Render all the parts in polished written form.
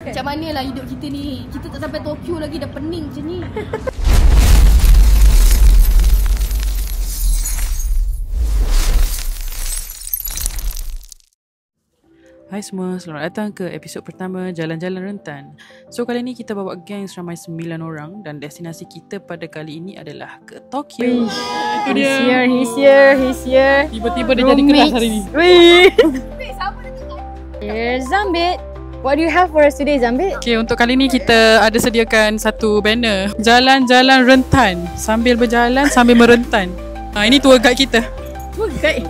Macam mana lah hidup kita ni? Kita tak sampai Tokyo lagi dah pening macam ni. Hai semua, selamat datang ke episod pertama Jalan-Jalan Rentan. So kali ni kita bawa geng seramai 9 orang dan destinasi kita pada kali ini adalah ke Tokyo. Itu dia. He's here. Tiba-tiba dia jadi keras hari ni. Here's Zambit. What do you have for us today, Zambit? Okay, untuk kali ni kita ada sediakan satu banner. Jalan-Jalan Rentan. Sambil berjalan, sambil merentan. Ini tour guide kita. Tour guide.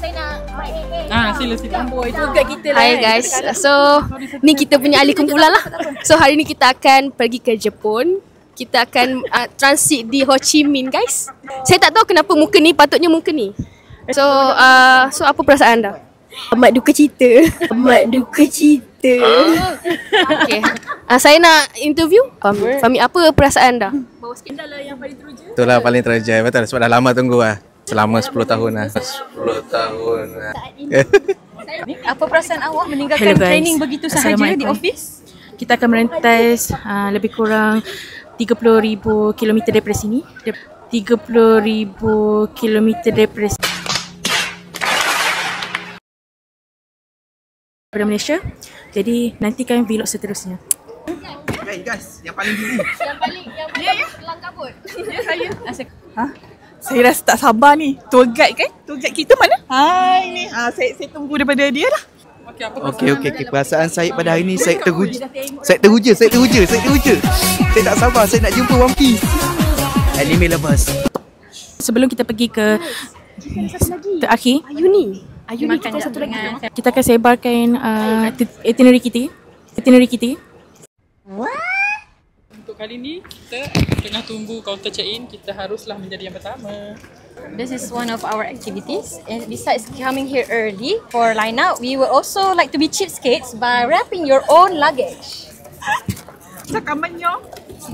Saya nak Sila. tour guide kita lah. Hai guys, so ni kita punya ahli kumpulan lah. So hari ni kita akan pergi ke Jepun. Kita akan transit di Ho Chi Minh guys. Saya tak tahu kenapa muka ni, patutnya muka ni. So apa perasaan anda? Amat duka cita. Okay, saya nak interview Fahmi, apa perasaan anda? Bawa skandal lah yang paling teruja. Itulah paling teruja, betul, sebab dah lama tunggu lah. Selama 10 tahun lah. 10 tahun lah. Apa perasaan awak meninggalkan training begitu sahaja di office? Kita akan merentas lebih kurang 30,000 km daripada sini. 30,000 km daripada Malaysia. Jadi nantikan vlog seterusnya. Guys, yang paling dulu. Yang kelang kabut. Saya rasa tak sabar ni. Tour guide kan? Tour guide kita mana? Hai ni. Saya tunggu daripada dia lah. Okey. Perasaan saya pada hari ni saya teruja. Saya tak sabar, saya nak jumpa One Piece. Anime lovers. Sebelum kita pergi ke terakhir, Ayuni kita satu lagi. kita akan sebarkan itinerary kita. Untuk kali ni kita tengah tunggu kaunter check-in. Kita haruslah menjadi yang pertama. This is one of our activities. And besides coming here early for line out, we will also like to be cheapskates by wrapping your own luggage. Cakamannya.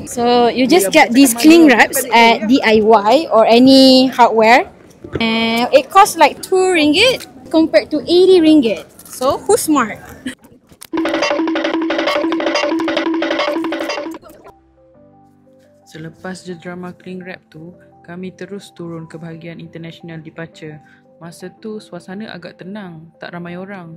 So you just get these cling wraps at DIY or any hardware. And it costs like 2 ringgit compared to 80 ringgit. So who's smart? Selepas je drama cling wrap tu, kami terus turun ke bahagian international departure. Masa tu suasana agak tenang, tak ramai orang.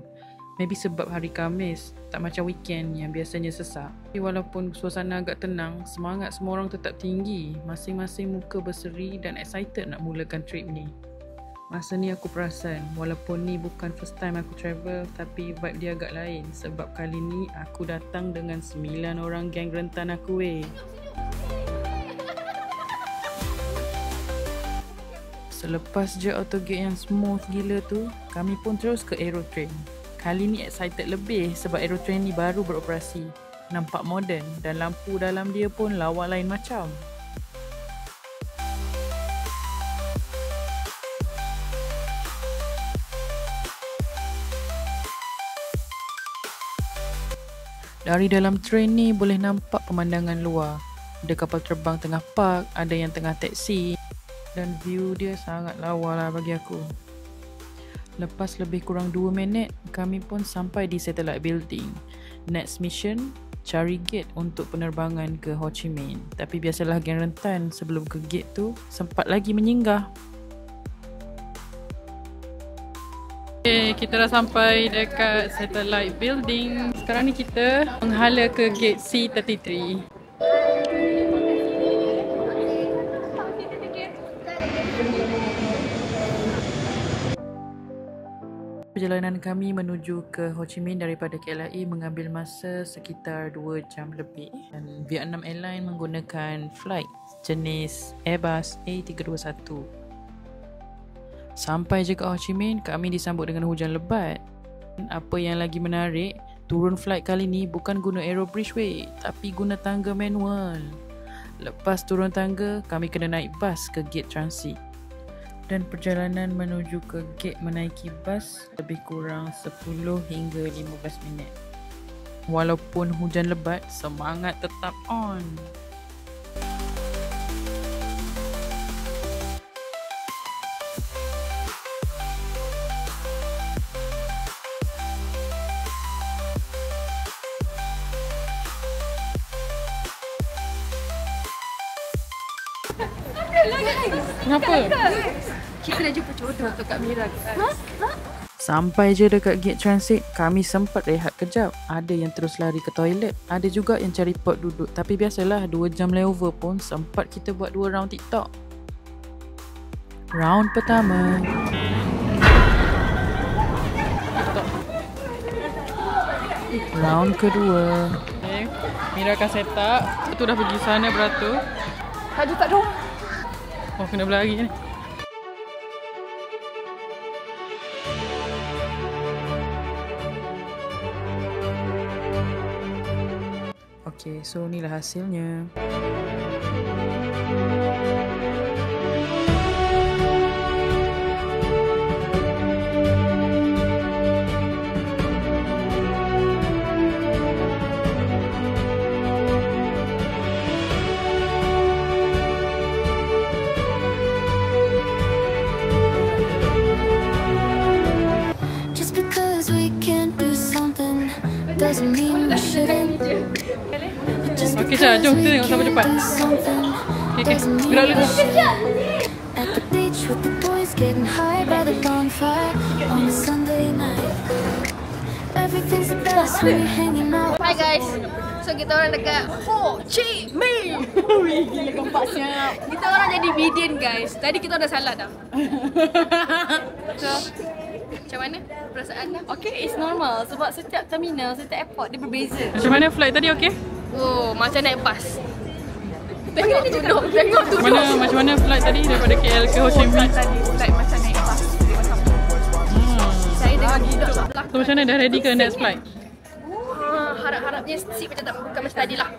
Maybe sebab hari Khamis, tak macam weekend yang biasanya sesak. Tapi walaupun suasana agak tenang, semangat semua orang tetap tinggi. Masing-masing muka berseri dan excited nak mulakan trip ni. Masa ni aku perasan, walaupun ni bukan first time aku travel, tapi vibe dia agak lain. Sebab kali ni aku datang dengan 9 orang geng rentan aku weh. Selepas je autogate yang smooth gila tu, kami pun terus ke Aerotrain. Kali ni excited lebih sebab Aerotrain ni baru beroperasi. Nampak moden dan lampu dalam dia pun lawa lain macam. Dari dalam train ni boleh nampak pemandangan luar. Ada kapal terbang tengah park, ada yang tengah taksi. Dan view dia sangat lawa lah bagi aku. Lepas lebih kurang 2 minit, kami pun sampai di satellite building. Next mission, cari gate untuk penerbangan ke Ho Chi Minh. Tapi biasalah geng rentan, sebelum ke gate tu sempat lagi menyinggah. Okay, kita dah sampai dekat satellite building. Sekarang ni kita menghala ke gate C33. Perjalanan kami menuju ke Ho Chi Minh daripada KLIA mengambil masa sekitar 2 jam lebih. Dan Vietnam Airlines menggunakan flight jenis Airbus A321. Sampai je ke Ho Chi Minh, kami disambut dengan hujan lebat. Apa yang lagi menarik, turun flight kali ni bukan guna aero bridgeway, tapi guna tangga manual. Lepas turun tangga, kami kena naik bas ke gate transit. Dan perjalanan menuju ke gate menaiki bas lebih kurang 10 hingga 15 minit. Walaupun hujan lebat, semangat tetap on. Kenapa? Kita dah jumpa jodoh tu Kak Mira. Sampai je dekat gate transit, kami sempat rehat kejap. Ada yang terus lari ke toilet, ada juga yang cari pot duduk. Tapi biasalah, 2 jam layover pun sempat kita buat 2 round TikTok. Round pertama. Round kedua. Okay, Mira akan set up. Tu dah pergi sana beratur. Aduh tak dong. Oh, kena berlari ni. Okay, so inilah hasilnya. Just because we can't do something doesn't mean we shouldn't. Okay, Syah, jom kita tengok sampai cepat. Okay, gerak dulu. At the beach with the boys getting high by the bonfire on a Sunday night. Everything's the best when you're hanging out. Hi guys. So kita orang dekat Ho Chi Minh. Gila kempasnya. Kita orang jadi bidin guys. Tadi kita dah salah dah. So macam mana perasaan dah? Okay, it's normal sebab setiap terminal, setiap airport dia berbeza. Macam mana flight tadi, okay? Oh, macam naik bas. Tengok duduk, tengok duduk. Macam mana flight tadi daripada KL ke Ho Chi Minh? Flight macam naik bas. Saya tengok duduk sebelah. So macam mana, dah ready ke next flight? Harap-harapnya seat macam tak bukan macam tadi lah.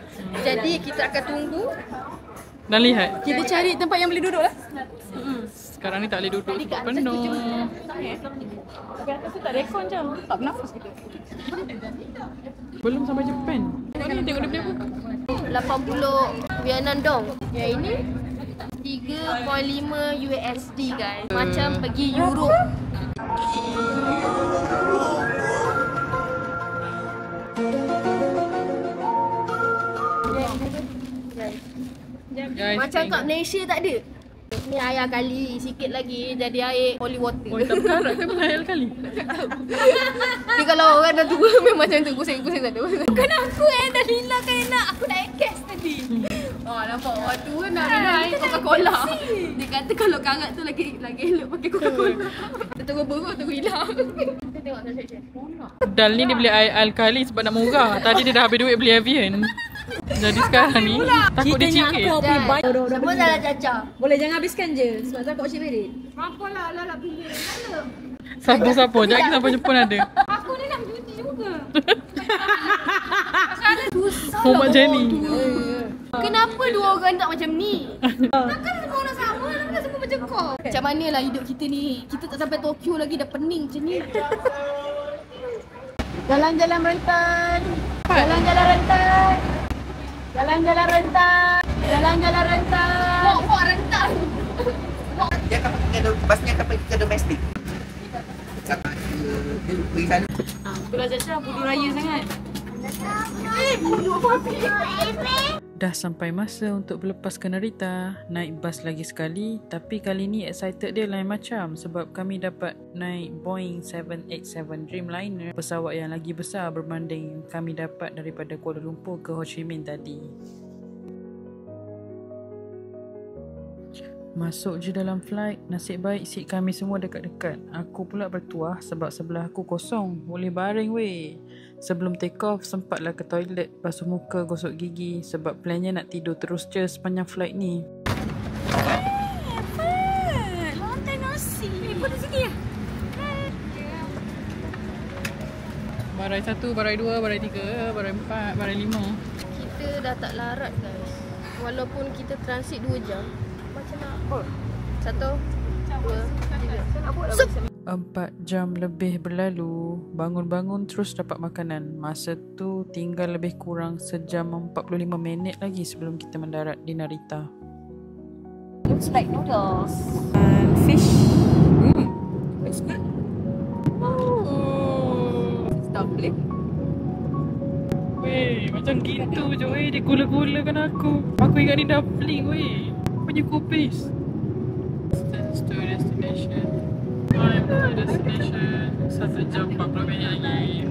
Jadi kita akan tunggu. Dah lihat? Kita cari tempat yang boleh duduk lah. Sekarang ni tak boleh duduk sebab penuh. Tapi atas tu tak rekon je. Tak bernafas kita. Belum sampai Japan. Tengok ni, tengok dia beli apa? 80 Vietnam dong. Yang ini 3.5 USD guys. Macam pergi Europe. Guys, Macam kat Malaysia tak ada. Ni air kali sikit lagi jadi air holy water. Oh, tak berkarat ke pernah air kali? Ni kalau orang dah tua memang macam tu gusing-gusing tak ada. Bukan aku dah lila kan nak. Aku nak gas tadi. Oh nampak orang tua nak minum air Coca-Cola. Dia kata kalau karat tu lagi elok pakai Coca-Cola. Kita tunggu buruk tunggu hilang. Kita tengok transaction. Dal ni dia beli air alkali sebab nak murah. Tadi dia dah habis duit beli Evian. Jadi sekarang ni takut dia cingkit. Semua dah caca. Boleh jangan habiskan je sebab takut cik merit. Apalah lah pilih. Siapa-siapa? Jangan kita sampai Jepun ada. Aku ni nak cuti juga. Oh, Mak Jenny. Kenapa dua orang tak macam ni? Takkan semua orang sama, takkan semua macam kau. Macam mana lah hidup kita ni? Kita tak sampai Tokyo lagi dah pening macam ni. Jalan-jalan rentan. Jalan-jalan rentan. Jalan-jalan rentan. Jalan-jalan rentan. Buat rentan. Dia akan pergi ke basnya akan pergi ke domestik. Sampai dia pergi sana. Itulah Caca, budu raya sangat. Dah sampai masa untuk berlepas ke Narita. Naik bas lagi sekali. Tapi kali ni excited dia lain macam. Sebab kami dapat naik Boeing 787 Dreamliner. Pesawat yang lagi besar berbanding kami dapat daripada Kuala Lumpur ke Ho Chi Minh tadi. Masuk je dalam flight. Nasib baik seat kami semua dekat-dekat. Aku pula bertuah sebab sebelah aku kosong. Boleh baring weh. Sebelum take off, sempatlah ke toilet, basuh muka, gosok gigi sebab plannya nak tidur terus je sepanjang flight ni. Lontai nasi. Ibu di sini ya? Barai 1, barai 2, barai 3, barai 4, barai 5. Kita dah tak larat guys. Walaupun kita transit 2 jam. Macam nak 1, 2, 3. 4 jam lebih berlalu. Bangun-bangun terus dapat makanan. Masa tu tinggal lebih kurang sejam 45 minit lagi sebelum kita mendarat di Narita. Looks like noodles. Fish. Looks good. Stop flip. Weh, macam gitu je weh. Dia gula-gulakan aku. Aku ingat ni dumpling weh. Apa punya kopis. Distance to destination. Time to destination. 1 jam 40 minit lagi.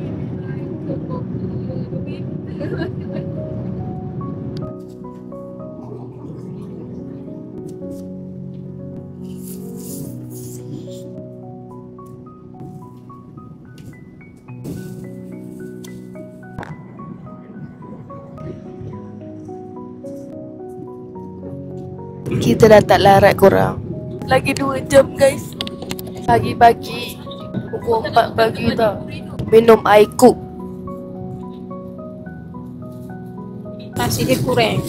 Kita dah tak larat korang. Lagi 2 jam guys. Pagi-pagi pukul 4 pagi tau. Minum air cook. Nasi dia kurang.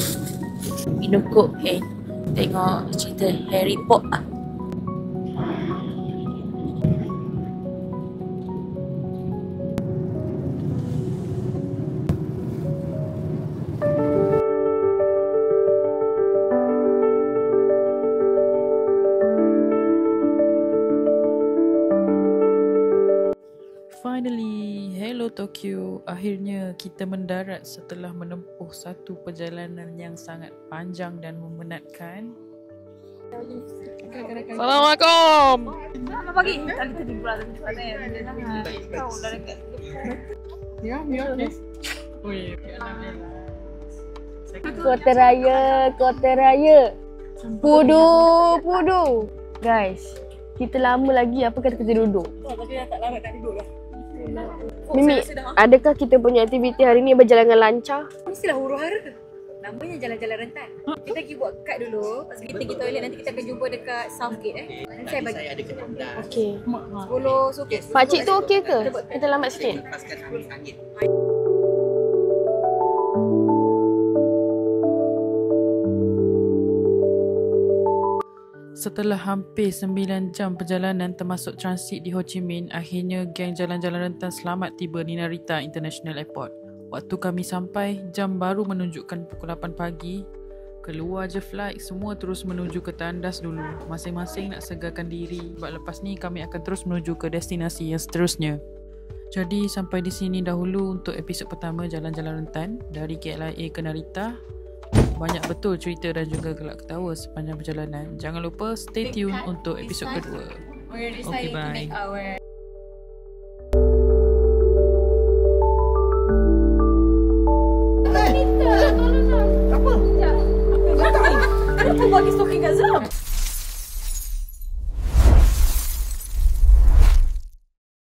Minum coke tengok cerita Harry Potter. Finally, hello Tokyo. Akhirnya kita mendarat setelah menempuh satu perjalanan yang sangat panjang dan memenatkan. Assalamualaikum. Selamat pagi. Tadi tadi pula tadi kau dah dekat. Ya. Oh ya. Kota Raya. Pudu. Guys, kita lama lagi apa kata kita duduk? Tapi dah tak lama tak duduk dah. Mimi, adakah kita punya aktiviti hari ni berjalan dengan lancar? Mestilah huru-hara. Namanya jalan-jalan rentan. Kita pergi buat kad dulu. Lepas kita pergi toilet, nanti kita akan jumpa dekat Southgate Nanti saya bagi. Saya ada kena dah. Okey. 10 sukit. Pakcik tu okey ke? Kita lambat sikit. Lepaskan angin. Setelah hampir 9 jam perjalanan termasuk transit di Ho Chi Minh, akhirnya geng jalan-jalan rentan selamat tiba di Narita International Airport. Waktu kami sampai, jam baru menunjukkan pukul 8 pagi. Keluar je flight, semua terus menuju ke tandas dulu. Masing-masing nak segarkan diri. Sebab lepas ni kami akan terus menuju ke destinasi yang seterusnya. Jadi sampai di sini dahulu untuk episod pertama Jalan-Jalan Rentan dari KLIA ke Narita. Banyak betul cerita dan juga gelak ketawa sepanjang perjalanan. Jangan lupa stay tune untuk episod kedua. We're Okay, deciding to bye. make our